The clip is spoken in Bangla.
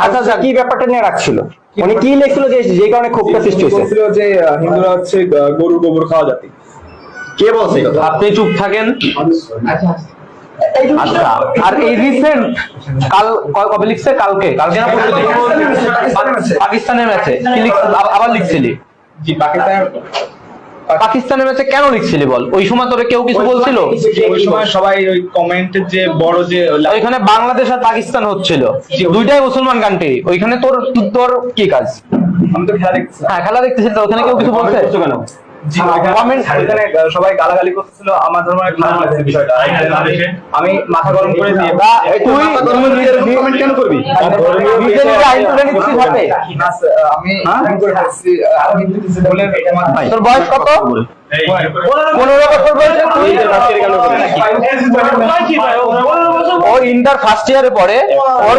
আচ্ছা কি ব্যাপারটা নিয়ে রাখছিল, উনি কি লিখছিল যে কারণে ক্ষোভটা সৃষ্টি হয়েছে? যে হিন্দুরা হচ্ছে গরুর গোবর খাওয়া জাতি। কে বলছে কথা? আপনি চুপ থাকেন। আচ্ছা, আর এই রিসেন্ট কবে লিখছে? কালকে না পাকিস্তানের ম্যাচে কি লিখছে? আবার লিখছিলি? জি, পাকিস্তানের ম্যাচে কেন লিখছিলি বল? ওই সময় তোরে কেউ কিছু বলছিল? ওই সময় সবাই ওই কমেন্টের যে বড় যে ওইখানে বাংলাদেশ আর পাকিস্তান হচ্ছিল, দুইটাই মুসলমান কান্ট্রি, ওইখানে তোর তোর কি কাজ? আমি তো খেলা দেখছি। হ্যাঁ, খেলা দেখতেছিস, তো ওখানে কেউ কিছু বলছে কেন? জি, কমেন্ট ওখানে সবাই গালাগালি করতেছিল, আমার ধর্ম খারাপ লাগছে বিষয়টা। আমি মাথা গরম করে দিয়ে তুই নিজের কমেন্ট কেন করবি? নিজে আইন তুলে নিচ্ছিস হাতে। আমি করে ফেলছি, আমি বলে তোর বয়স কত? 15 বছর বয়সে তুই ও ইন্টার ফার্স্ট ইয়ারে পড়ে, ওর